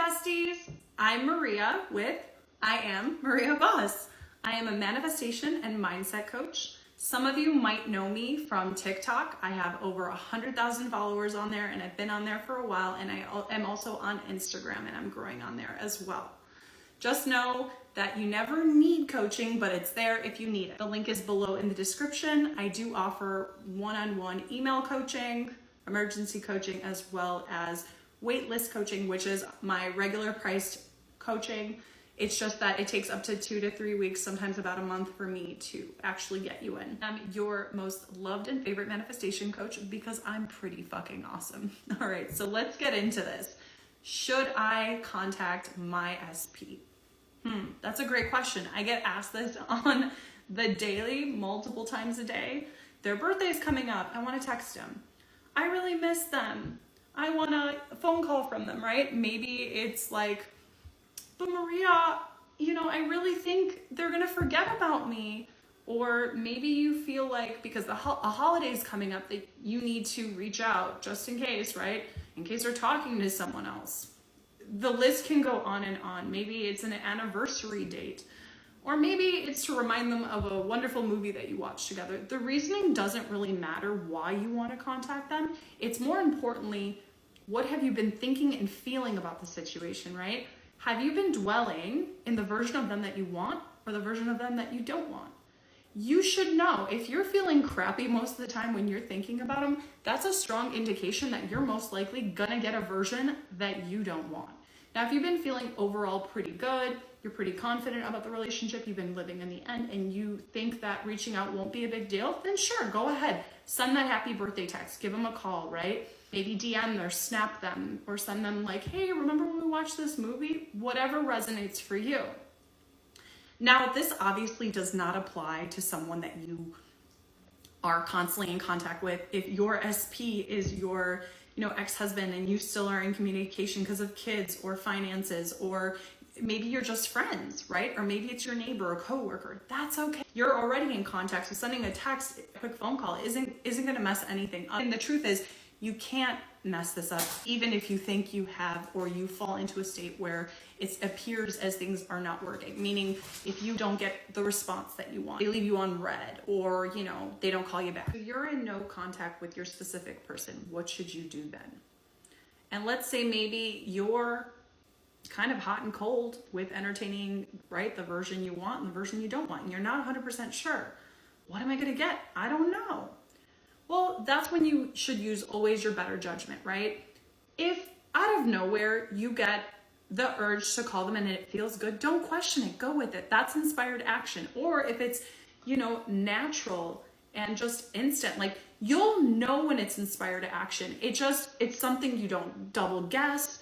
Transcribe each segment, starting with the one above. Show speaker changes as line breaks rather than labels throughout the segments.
besties. I'm Maria with I Am Maria Boss. I am a manifestation and mindset coach. Some of you might know me from TikTok. I have over 100,000 followers on there and I've been on there for a while, and I am also on Instagram and I'm growing on there as well. Just know that you never need coaching, but it's there if you need it. The link is below in the description. I do offer one-on-one email coaching, emergency coaching, as well as waitlist coaching, which is my regular priced coaching. It's just that it takes up to 2 to 3 weeks, sometimes about a month for me to actually get you in. I'm your most loved and favorite manifestation coach because I'm pretty fucking awesome. All right, so let's get into this. Should I contact my SP? That's a great question. I get asked this on the daily, multiple times a day. Their birthday's coming up. I want to text them. I really miss them. I want a phone call from them, right? Maybe it's like, but Maria, I really think they're going to forget about me. Or maybe you feel like because a holiday's coming up that you need to reach out just in case, right? In case they're talking to someone else. The list can go on and on. Maybe it's an anniversary date, or maybe it's to remind them of a wonderful movie that you watched together. The reasoning doesn't really matter why you want to contact them. It's more importantly, what have you been thinking and feeling about the situation, right? Have you been dwelling in the version of them that you want or the version of them that you don't want? You should know if you're feeling crappy most of the time when you're thinking about them, that's a strong indication that you're most likely gonna get a version that you don't want. Now, if you've been feeling overall pretty good, you're pretty confident about the relationship, you've been living in the end, and you think that reaching out won't be a big deal, then sure, go ahead. Send that happy birthday text, give them a call, right? Maybe DM them or snap them or send them like, hey, remember when we watched this movie? Whatever resonates for you. Now, this obviously does not apply to someone that you are constantly in contact with. If your SP is your ex-husband and you still are in communication because of kids or finances, or maybe you're just friends, right? Or maybe it's your neighbor or coworker. That's okay. You're already in contact, so sending a text, a quick phone call isn't going to mess anything up. And the truth is, you can't mess this up, even if you think you have, or you fall into a state where it appears as things are not working. Meaning, if you don't get the response that you want, they leave you on red, or they don't call you back. If you're in no contact with your specific person, what should you do then? And let's say maybe you're kind of hot and cold with entertaining, right, the version you want and the version you don't want, and you're not 100% sure. What am I going to get? I don't know. Well, that's when you should use always your better judgment, right? If out of nowhere you get the urge to call them and it feels good, don't question it, go with it. That's inspired action. Or if it's, natural and just instant, like you'll know when it's inspired action. It's something you don't double guess.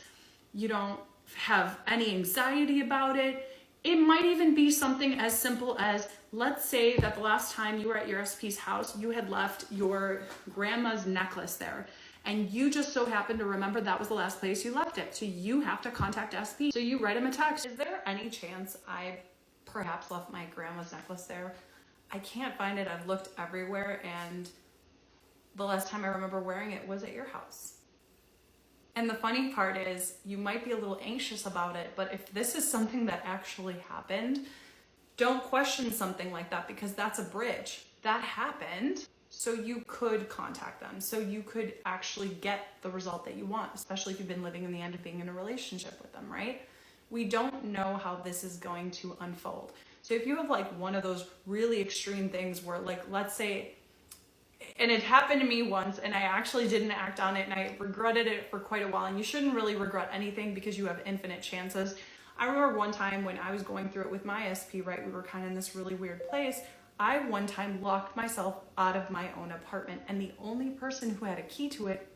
You don't have any anxiety about it. It might even be something as simple as, let's say that the last time you were at your SP's house, you had left your grandma's necklace there. And you just so happened to remember that was the last place you left it. So you have to contact SP. So you write him a text. Is there any chance I perhaps left my grandma's necklace there? I can't find it. I've looked everywhere. And the last time I remember wearing it was at your house. And the funny part is you might be a little anxious about it, but if this is something that actually happened, don't question something like that, because that's a bridge. That happened, so you could contact them. So you could actually get the result that you want, especially if you've been living in the end of being in a relationship with them, right? We don't know how this is going to unfold. So if you have like one of those really extreme things where, like, let's say, and it happened to me once and I actually didn't act on it and I regretted it for quite a while, and you shouldn't really regret anything because you have infinite chances. I remember one time when I was going through it with my SP, right? We were kind of in this really weird place. I one time locked myself out of my own apartment, and the only person who had a key to it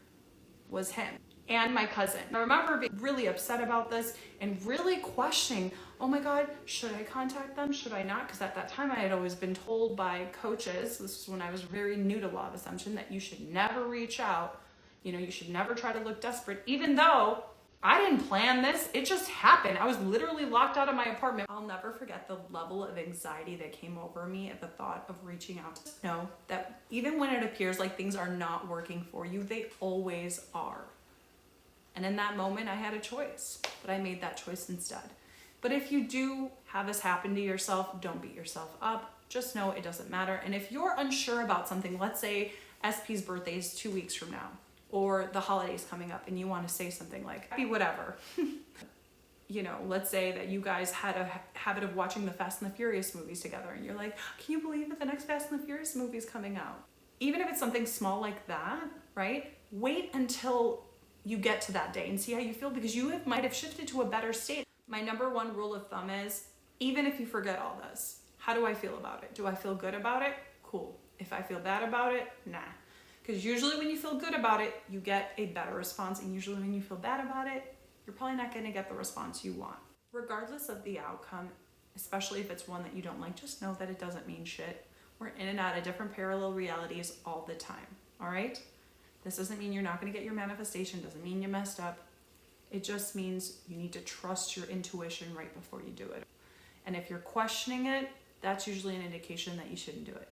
was him and my cousin. I remember being really upset about this and really questioning, oh my God, should I contact them? Should I not? Because at that time I had always been told by coaches, this was when I was very new to law of assumption, that you should never reach out. You should never try to look desperate, even though I didn't plan this. It just happened. I was literally locked out of my apartment. I'll never forget the level of anxiety that came over me at the thought of reaching out. Just know that even when it appears like things are not working for you, they always are. And in that moment, I had a choice, but I made that choice instead. But if you do have this happen to yourself, don't beat yourself up. Just know it doesn't matter. And if you're unsure about something, let's say SP's birthday is 2 weeks from now, or the holidays coming up, and you want to say something like, happy whatever. You know, let's say that you guys had a habit of watching the Fast and the Furious movies together, and you're like, can you believe that the next Fast and the Furious movie is coming out? Even if it's something small like that, right? Wait until you get to that day and see how you feel, because you might have shifted to a better state. My number one rule of thumb is, even if you forget all this, how do I feel about it? Do I feel good about it? Cool. If I feel bad about it, nah. Because usually when you feel good about it, you get a better response. And usually when you feel bad about it, you're probably not going to get the response you want. Regardless of the outcome, especially if it's one that you don't like, just know that it doesn't mean shit. We're in and out of different parallel realities all the time, all right? This doesn't mean you're not going to get your manifestation, doesn't mean you messed up. It just means you need to trust your intuition right before you do it. And if you're questioning it, that's usually an indication that you shouldn't do it.